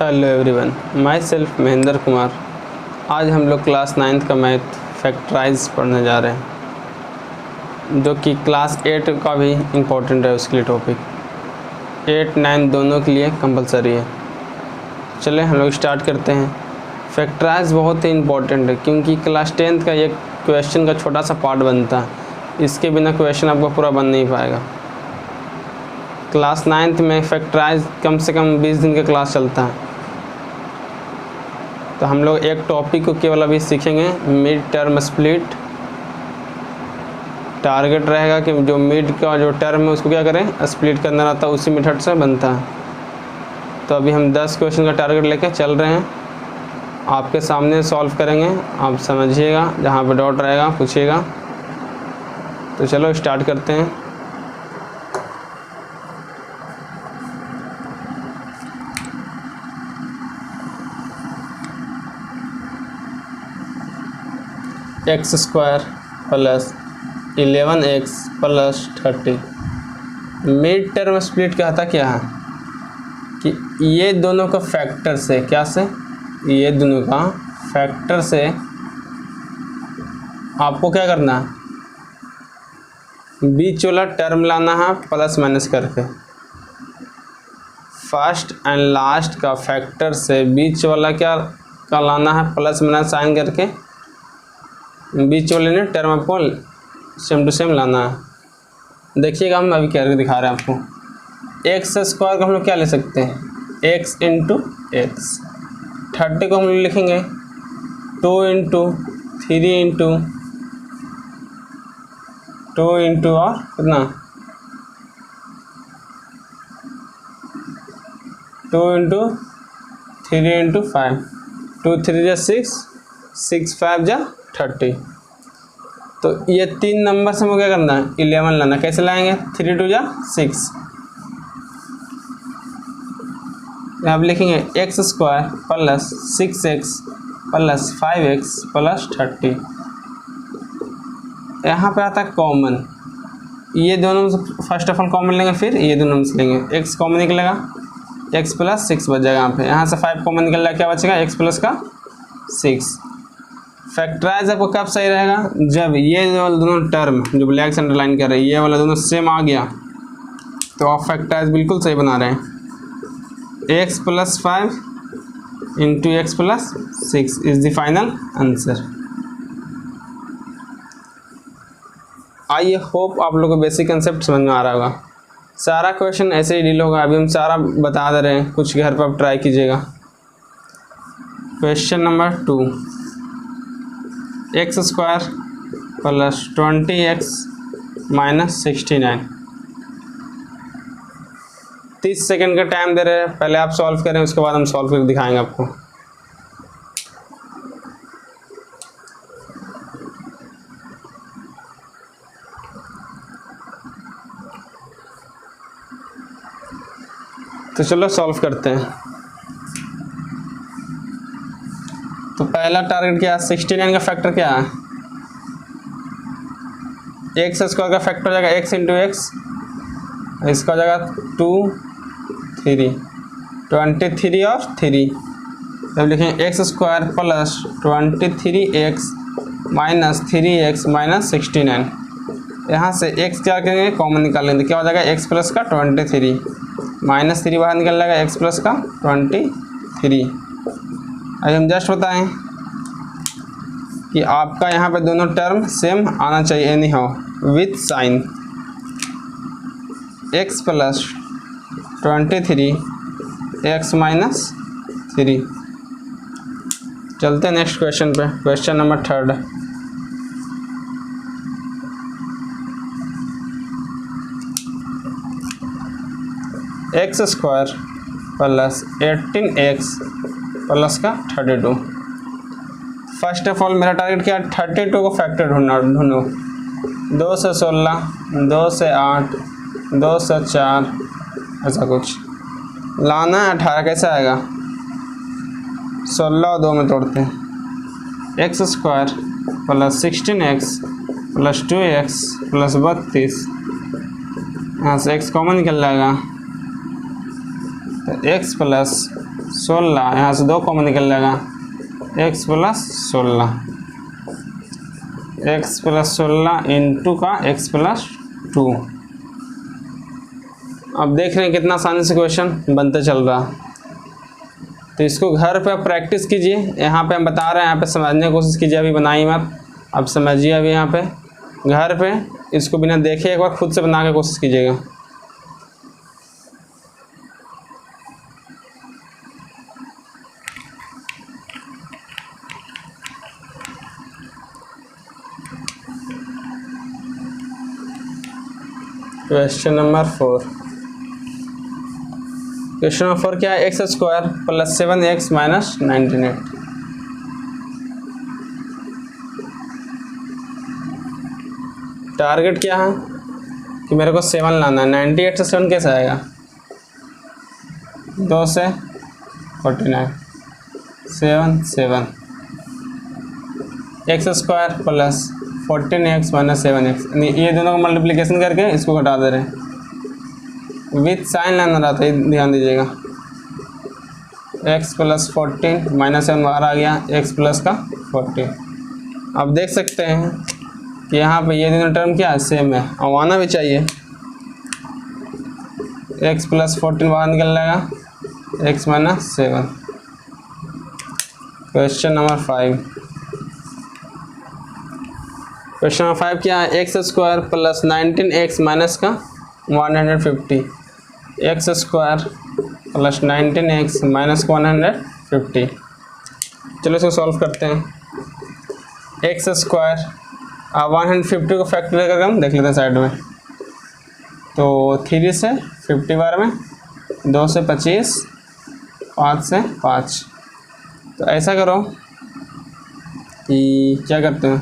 Hello everyone, my self Mahendra Kumar. आज हम लोग क्लास 9th का मैथ फैक्टराइज पढ़ने जा रहे हैं, जो कि क्लास 8 का भी इम्पोर्टेंट है। उसके लिए टॉपिक 8, 9 दोनों के लिए कंपलसरी है। चलें हम लोग स्टार्ट करते हैं। फैक्टराइज बहुत ही इम्पोर्टेंट है, क्योंकि क्लास 10th का एक क्वेश्चन का छोटा सा पार्ट बनता है। इसके बिना क्वेश्चन आपका पूरा बन नहीं पाएगा। क्लास 9th में फैक्टराइज कम से कम 20 दिन का क्लास चलता है। तो हम लोग एक टॉपिक को केवल अभी सीखेंगे, मिड टर्म स्प्लिट। टारगेट रहेगा कि जो मिड का जो टर्म है उसको क्या करें, स्प्लिट करना रहता है, उसी मेथड से बनता है। तो अभी हम 10 क्वेश्चन का टारगेट लेके चल रहे हैं, आपके सामने सॉल्व करेंगे। आप समझिएगा, जहाँ पे डाउट रहेगा पूछिएगा। तो चलो स्टार्ट करते हैं। X square plus 11x plus 30। Mid term split कहता क्या है कि ये दोनों का फैक्टर से, क्या से, ये दोनों का फैक्टर से आपको क्या करना है, बीच वाला टर्म लाना है प्लस माइनस करके। फर्स्ट एंड लास्ट का फैक्टर से बीच वाला क्या का लाना है, प्लस माइनस साइन करके। बीच वाले ने टर्म आपको सेम टू सेम लाना है। देखिएगा, हम अभी क्या दिखा रहे हैं आपको। एक्स स्क्वायर को हम लोग क्या ले सकते हैं, एक्स इंटू एक्स। 30 को हम लोग लिखेंगे 2 इंटू 3 इंटू 2 इंटू और कितना 2 इंटू 3 इंटू 5। 2 3 जा 6, 6 5 जा 30। तो ये 3 नंबर से हमें क्या करना है, 11 लाना। कैसे लाएंगे, 3 2 जा 6। यहाँ पे लिखेंगे x square plus 6x plus 5x plus 30। यहाँ पे आता है कॉमन, ये दोनों में फर्स्ट ऑफ ऑल कॉमन लेंगे, फिर ये दोनों में से लेंगे। x कॉमन निकलेगा, x प्लस 6 बच जाएगा। यहाँ पे यहाँ से 5 कॉमन निकल जाएगा, क्या बचेगा, x प्लस का 6। फैक्टराइज आपको कब सही रहेगा, जब ये वाला दोनों टर्म जो ब्लैक से अंडरलाइन कर रहे हैं, ये वाला दोनों सेम आ गया, तो आप फैक्टराइज बिल्कुल सही बना रहे हैं। x plus 5 into x plus 6 is the final answer. I hope आप लोगों को बेसिक कंसेप्ट समझ में आ रहा होगा। सारा क्वेश्चन ऐसे ही डील होगा। अभी हम सारा बता दे रहे हैं, कुछ घर पर आप ट्राई कीजिएगा। Question number 2, x square plus 20x minus 69। 30 second का टाइम दे रहे हैं, पहले आप सॉल्व करें, उसके बाद हम सॉल्व करके दिखाएंगे आपको। तो चलो सॉल्व करते हैं। तो पहला टारगेट क्या है, 69 का फैक्टर क्या है, एक्स स्क्वायर का फैक्टर हो जाएगा x इंटू एक्स, इसका हो जाएगा 2 3 23 और 3। जब लिखेंगे x square plus 23x minus 3x minus 69। यहाँ से x क्या करेंगे, कॉमन निकाल लेंगे, क्या हो जाएगा, x प्लस का 23 माइनस 3 बाहर निकल जाएगा, x प्लस का 23। अभी हम जस्ट बताएं कि आपका यहाँ पे दोनों टर्म सेम आना चाहिए, anyhow with sign. x plus 23 x minus 3। चलते हैं नेक्स्ट क्वेश्चन पे। Question number 3, X square plus 18x plus का 32। फर्स्ट ऑफ ऑल मेरा टारगेट क्या है, 32 को फैक्टर ढूंढो। 2 से 16, 2 से 8, 2 से 4, ऐसा कुछ लाना है। 18 कैसे आएगा, 16 और 2 में तोड़ते हैं। X square plus 16x plus 2x plus 32। यहाँ से x कॉमन निकल जाएगा, तो x प्लस 16, यहाँ से 2 कॉमन निकल जाएगा, x plus 16, x plus 16 into का x प्लस 2। अब देख रहे हैं कितना आसानी से क्वेश्चन बनते चल रहा। तो इसको घर पे आप प्रैक्टिस कीजिए, यहाँ पे हम बता रहे हैं, यहाँ पे समझने की कोशिश कीजिए, अभी बनाई मत, अब समझिए। अभी यहाँ पे घर पे इसको बिना देखे एक बार खुद से बना के कोशिश कीजिएगा। क्वेश्चन नंबर 4, क्वेश्चन नंबर 4 क्या है, x square plus 7x minus 19। Target क्या है कि मेरे को 7 लाना है। 98 से 7 कैसे आएगा, 2 से 49, 7 7, x square plus 14x minus 7x, ये दोनों को मल्टीप्लिकेशन करके इसको घटा दे रहे हैं। विथ साइन लाना रहा था, ध्यान दीजिएगा। x प्लस 14 माइनस 7 बाहर आ गया, x प्लस का 14। अब देख सकते हैं कि यहाँ पे ये दोनों टर्म क्या है, सेम है, और आना भी चाहिए। x प्लस 14 बाहर निकल जाएगा, x minus 7। Question number 5, question number 5 क्या है, x square plus 19x minus का 150, x square plus 19x minus का 150। चलो इसको सॉल्व करते हैं। एक्स स्क्वायर 150 को फैक्टर करके हम देख लेते हैं साइड में। तो 3 से 50 बार में, 2 से 25, 5 से 5। तो ऐसा करो कि क्या करते हैं,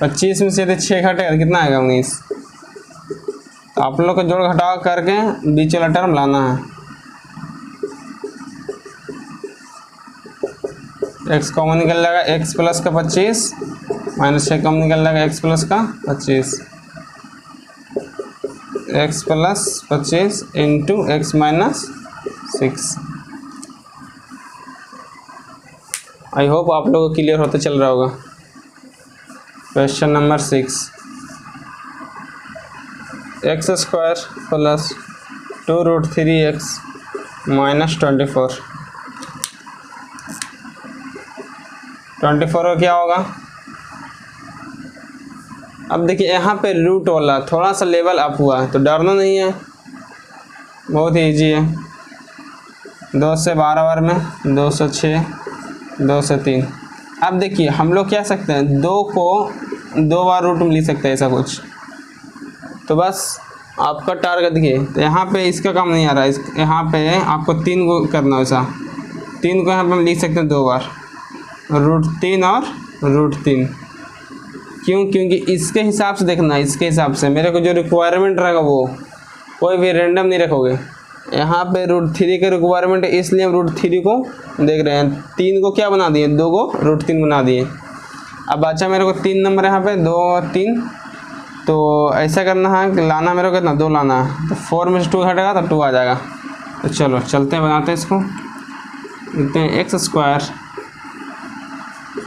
25 में से यदि 6 घटेगा तो कितना आएगा, 19। तो आप लोग को जोड़ घटाव करके बीच वाला टर्म लाना है। x कॉमन निकल जाएगा, x प्लस का 25 माइनस 6 कॉमन निकल जाएगा, x प्लस का 25, x plus 25 into x minus 6। I hope आप लोगों को क्लियर होते चल रहा होगा। Question number 6, x square plus 2√3x minus 24। 24 का क्या होगा, अब देखिए यहाँ पे रूट वाला थोड़ा सा लेवल अप हुआ है, तो डरना नहीं है, बहुत ही ईजी है। 2 से 12 बार में, 2 से 6, 2 से 3। अब देखिए हम लोग क्या सकते हैं, 2 को 2 बार रूट में लिख सकते हैं, ऐसा कुछ। तो बस आपका टारगेट देखिए, तो यहाँ पे इसका काम नहीं आ रहा है, यहाँ पे आपको 3 को करना है, ऐसा 3 को यहाँ पे हम लिख सकते हैं 2 बार, √3 और √3। क्यों, क्योंकि इसके हिसाब से देखना है, इसके हिसाब से मेरे को जो रिक्वायरमेंट रहेगा वो कोई भी रैंडम नहीं रखोगे। यहाँ पे √3 के रिक्वायरमेंट है, इसलिए हम √3 को देख रहे हैं। 3 को क्या बना दिए, 2 को √3 बना दिए। अब अच्छा मेरे को 3 नंबर यहाँ पे 2 और 3, तो ऐसा करना है कि लाना मेरे को कितना, 2 लाना है। तो 4 में से 2 घटेगा तो 2 आ जाएगा। तो चलो चलते हैं, बनाते हैं इसको। लिखते हैं x square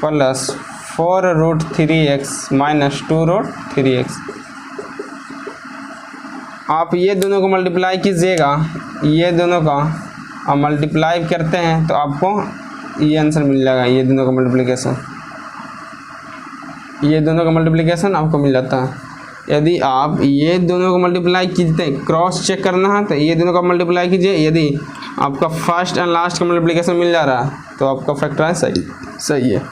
plus 4√3x minus 2√3x। आप ये दोनों को मल्टीप्लाई कीजिएगा, ये दोनों का आप मल्टीप्लाई करते हैं तो आपको ये आंसर मिल जाएगा। ये दोनों का मल्टीप्लिकेशन, ये दोनों का मल्टीप्लिकेशन आपको मिल जाता है। यदि आप ये दोनों को मल्टीप्लाई कीजिए, क्रॉस चेक करना है तो ये दोनों का मल्टीप्लाई कीजिए। यदि आपका फर्स्ट एंड लास्ट का मल्टीप्लिकेशन मिल जा रहा है तो आपका फैक्टर सही है।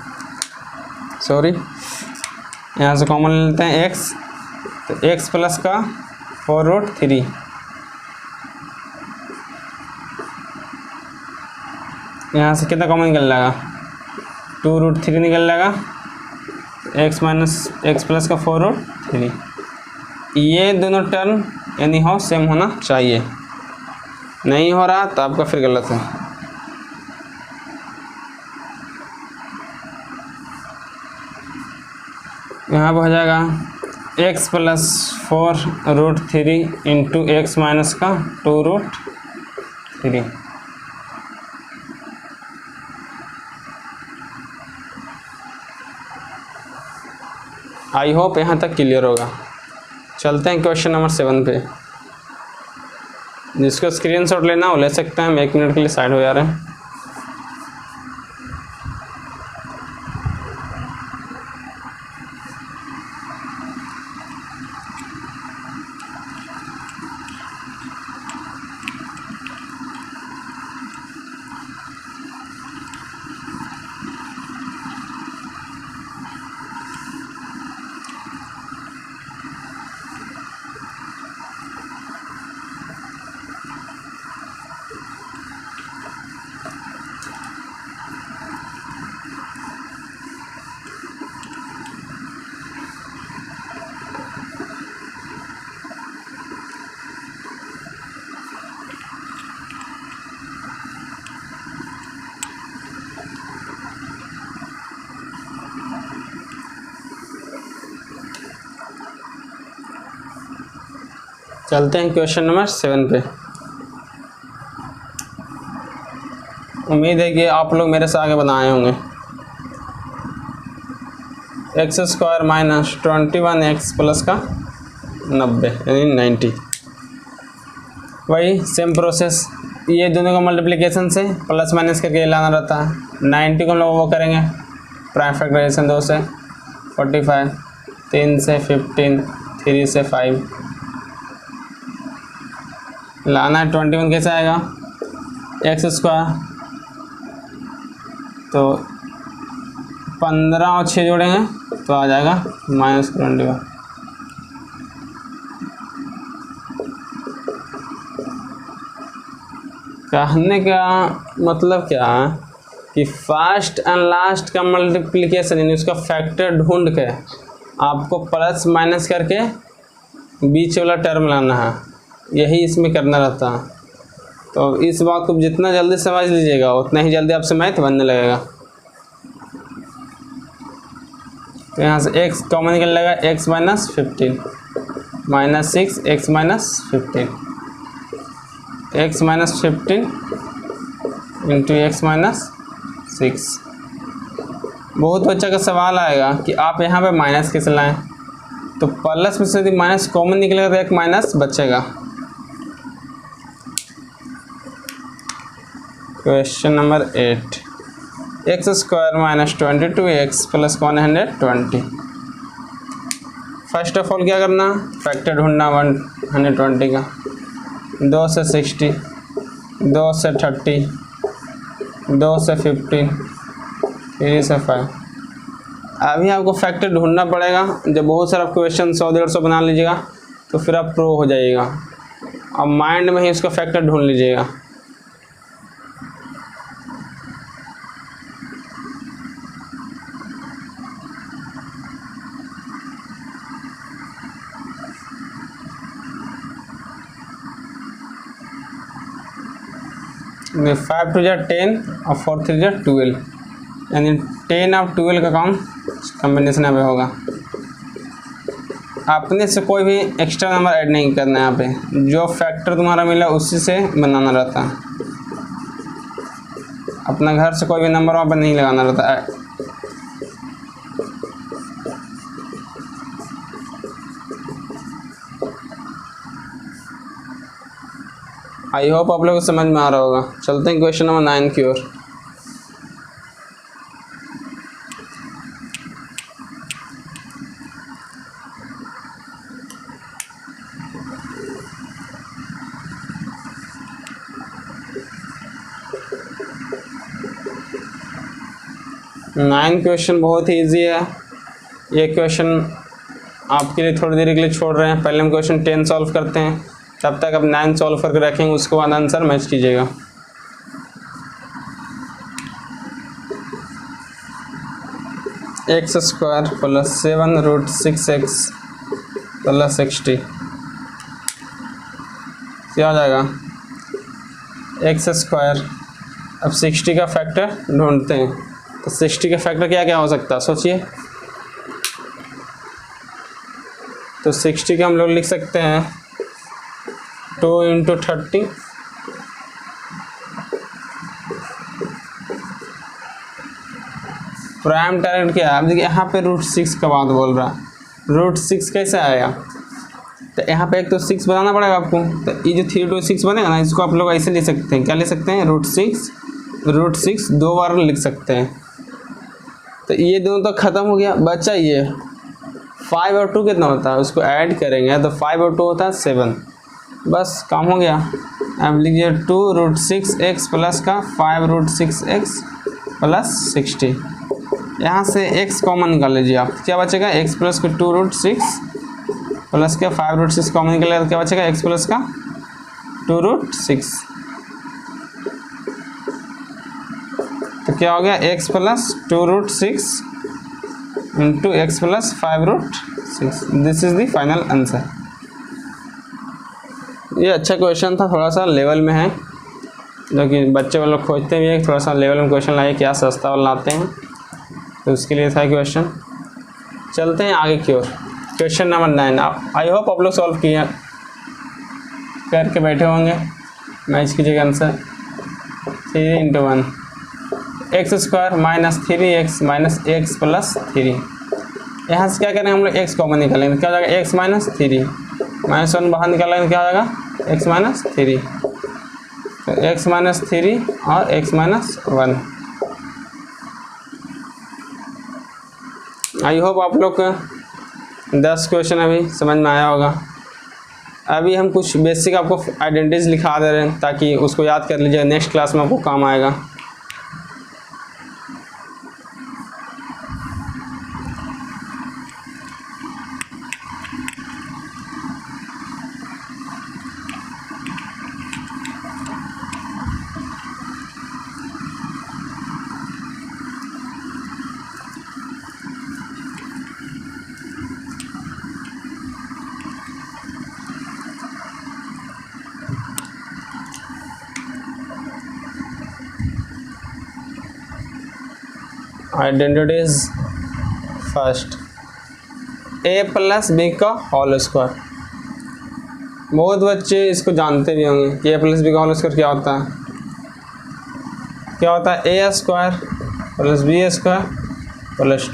सॉरी, यहाँ से कॉमन ले लेते हैं x, तो x प्लस का 4√3, यहाँ से कितना कॉमन निकल जाएगा, 2√3 निकल जाएगा, x माइनस x प्लस का 4√3। ये दोनों टर्म यानी हो सेम होना चाहिए, नहीं हो रहा तो आपका फिर गलत है। यहाँ पर हो जाएगा x plus 4√3 into x minus का 2√3। आई होप यहाँ तक क्लियर होगा। चलते हैं क्वेश्चन नंबर 7 पे। जिसको स्क्रीनशॉट लेना हो ले सकते हैं, हम 1 मिनट के लिए साइड हो जा रहे हैं। चलते हैं क्वेश्चन नंबर 7 पे। उम्मीद है कि आप लोग मेरे से आगे बनाए होंगे। X square minus 21x plus का 90 यानी 90। वही सेम प्रोसेस, ये दोनों का मल्टीप्लिकेशन से प्लस माइनस करके लाना रहता है। 90 को हम लोग वो करेंगे प्राइम फैक्टराइजेशन 2 से 45, 3 से 15, 3 से 5 लाना है। 21 कैसे आएगा, एक्स स्क्वायर तो 15 और 6 जोड़ेंगे तो आ जाएगा -21। कहने का मतलब क्या है कि फर्स्ट एंड लास्ट का मल्टीप्लिकेशन यानी उसका फैक्टर ढूंढ के आपको प्लस माइनस करके बीच वाला टर्म लाना है, यही इसमें करना रहता है। तो इस बात को जितना जल्दी समझ लीजिएगा उतना ही जल्दी आपसे मैथ बनने लगेगा। तो यहाँ से x कॉमन निकल लेगा, x minus 15 minus 6 x minus 15 x minus 15 into x minus 6। बहुत बच्चा का सवाल आएगा कि आप यहाँ पे माइनस कैसे लाएं, तो प्लस में से यदि माइनस कॉमन निकलेगा तो एक माइनस बचेगा। Question number 8, x square minus 22x plus 120। First of all क्या करना, फैक्टर ढूंढना 120 का। 2 से 60, 2 से 30, 2 से 15, 3 से 5। अभी आपको फैक्टर ढूंढना पड़ेगा। जब बहुत सारा क्वेश्चन 100-150 बना लीजिएगा तो फिर आप प्रो हो जाइएगा। अब माइंड में ही उसका फैक्टर ढूंढ लीजिएगा। में 5 टू 10 और 4 3 12 यानी 10 और 12 का कॉम्बिनेशन यहाँ पे होगा। अपने से कोई भी एक्स्ट्रा नंबर ऐड नहीं करना है। यहाँ पे जो फैक्टर तुम्हारा मिला उसी से बनाना रहता है। अपना घर से कोई भी नंबर वहाँ पर नहीं लगाना रहता है। आई होप आप लोगों को समझ में आ रहा होगा। चलते हैं क्वेश्चन नंबर 9 की ओर। नाइन क्वेश्चन बहुत ही ईजी है। ये क्वेश्चन आपके लिए थोड़ी देर के लिए छोड़ रहे हैं। पहले हम क्वेश्चन 10 सॉल्व करते हैं, तब तक आप 9 सॉल्व करके रखेंगे, उसके बाद आंसर मैच कीजिएगा। X square plus 7√6x plus 60 क्या हो जाएगा, एक्स स्क्वायर। अब 60 का फैक्टर ढूंढते हैं, तो 60 का फैक्टर क्या क्या हो सकता है सोचिए। तो 60 का हम लोग लिख सकते हैं 2 × 30 प्राइम टारगेट क्या है। अब देखिए यहाँ पे √6 का बात बोल रहा है, √6 कैसे आएगा, तो यहाँ पे एक तो 6 बनाना पड़ेगा आपको, तो ये जो 3 × 6 बनेगा ना, इसको आप लोग ऐसे लिख सकते हैं, क्या लिख सकते हैं, √6 2 बार लिख सकते हैं। तो ये दोनों तो ख़त्म हो गया, बचा ये 5 और 2 कितना होता है, उसको ऐड करेंगे तो 5 और 2 होता है 7, बस काम हो गया। अब लिखिए 2√6x प्लस का 5√6x प्लस 60। यहाँ से x कॉमन निकाल लीजिए आप, क्या बचेगा, x प्लस का 2√6 प्लस का 5√6 कॉमन निकालेगा तो क्या बचेगा, x प्लस का 2√6। तो क्या हो गया, x plus 2√6 into x plus 5√6। This is the final answer. ये अच्छा क्वेश्चन था, थोड़ा सा लेवल में है, जो कि बच्चे वो लोग खोजते भी हैं, थोड़ा सा लेवल में क्वेश्चन लाए, क्या सस्ता वाला लाते हैं, तो उसके लिए था क्वेश्चन। चलते हैं आगे की ओर। क्वेश्चन नंबर 9, आई होप आप लोग सॉल्व किया करके बैठे होंगे। मैच कीजिएगा answer. 3 × 1 x² - 3x - x plus 3। यहाँ से क्या करेंगे हम लोग, x कॉमन निकालेंगे, क्या हो जाएगा, x - 3 -1 बाहर निकालेंगे, क्या हो जाएगा, x - 3। तो x - 3 और x - 1। आई होप आप लोग का 10 क्वेश्चन अभी समझ में आया होगा। अभी हम कुछ बेसिक आपको आइडेंटिटीज लिखा दे रहे हैं, ताकि उसको याद कर लीजिए, नेक्स्ट क्लास में आपको काम आएगा। आइडेंटिटीज फर्स्ट, a + b का होल स्क्वायर। बहुत बच्चे इसको जानते भी होंगे कि a + b का होल स्क्वायर क्या होता है। क्या होता है, a² + b² +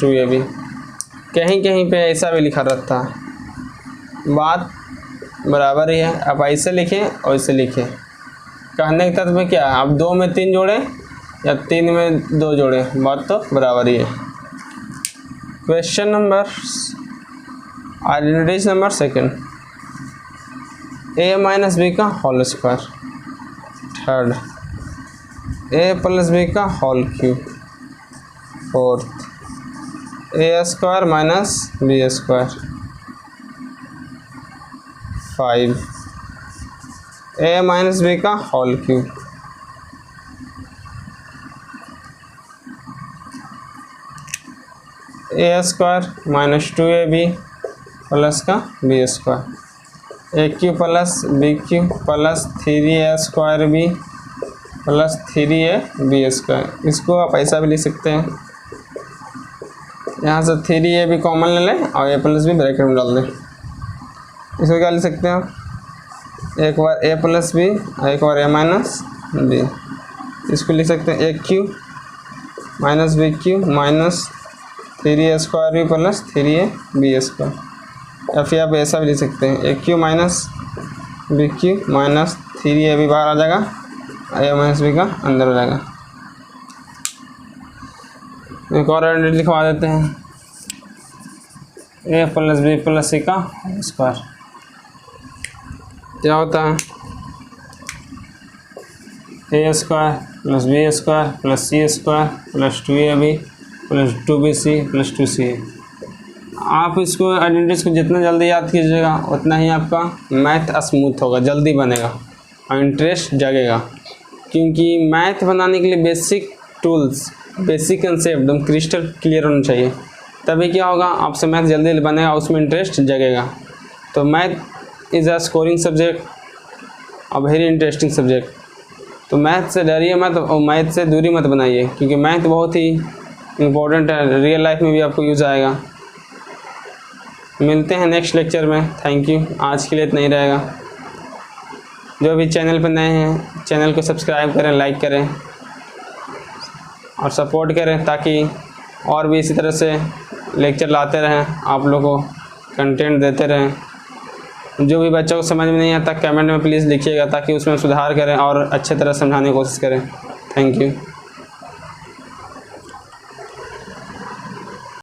2ab। कहीं कहीं पे ऐसा भी लिखा रहता है, बात बराबर ही है। आप ऐसे लिखें और ऐसे लिखें, कहने के तत्व में क्या है, आप 2 में 3 जोड़ें या 3 में 2 जोड़े, बात तो बराबर ही है। Question number, identities number 2, a - b का whole square. Third, a + b का whole cube. Fourth, a² - b²। 5, a - b का whole cube. a² - 2ab plus का b²। a³ + b³ plus 3a² plus 3ab²। इसको आप ऐसा भी लिख सकते हैं, यहाँ से 3ab कॉमन ले लें और a + b ब्रैकेट में डाल दें। इसको क्या लिख सकते हैं आप, एक बार a + b और एक बार a - b। इसको लिख सकते हैं a³ - b³ - 3a² plus 3ab²। या फिर आप ऐसा भी लिख सकते हैं, a³ - b³ - 3ab बाहर आ जाएगा, a - b का अंदर हो जाएगा। एक और आइडेंटिटी लिखवा देते हैं, a + b + c का स्क्वायर। क्या होता है, a² + b² + c² + 2ab + 2bc + 2ca। आप इसको आइडेंटिटीज को जितना जल्दी याद कीजिएगा उतना ही आपका मैथ स्मूथ होगा, जल्दी बनेगा और इंटरेस्ट जगेगा। क्योंकि मैथ बनाने के लिए बेसिक टूल्स, बेसिक कंसेप्ट एकदम क्रिस्टल क्लियर होना चाहिए, तभी क्या होगा, आपसे मैथ जल्दी बनेगा, उसमें इंटरेस्ट जगेगा। तो math is a scoring subject, a very interesting subject. तो मैथ से डरिए मत और मैथ से दूरी मत बनाइए, क्योंकि मैथ बहुत ही इम्पोर्टेंट है, रियल लाइफ में भी आपको यूज़ आएगा। मिलते हैं नेक्स्ट लेक्चर में। थैंक यू, आज के लिए इतना ही रहेगा। जो भी चैनल पर नए हैं, चैनल को सब्सक्राइब करें, लाइक करें और सपोर्ट करें, ताकि और भी इसी तरह से लेक्चर लाते रहें आप लोगों को कंटेंट देते रहें। जो भी बच्चों को समझ में नहीं आता कमेंट में प्लीज़ लिखिएगा ताकि उसमें सुधार करें और अच्छे तरह समझाने की कोशिश करें। Thank you.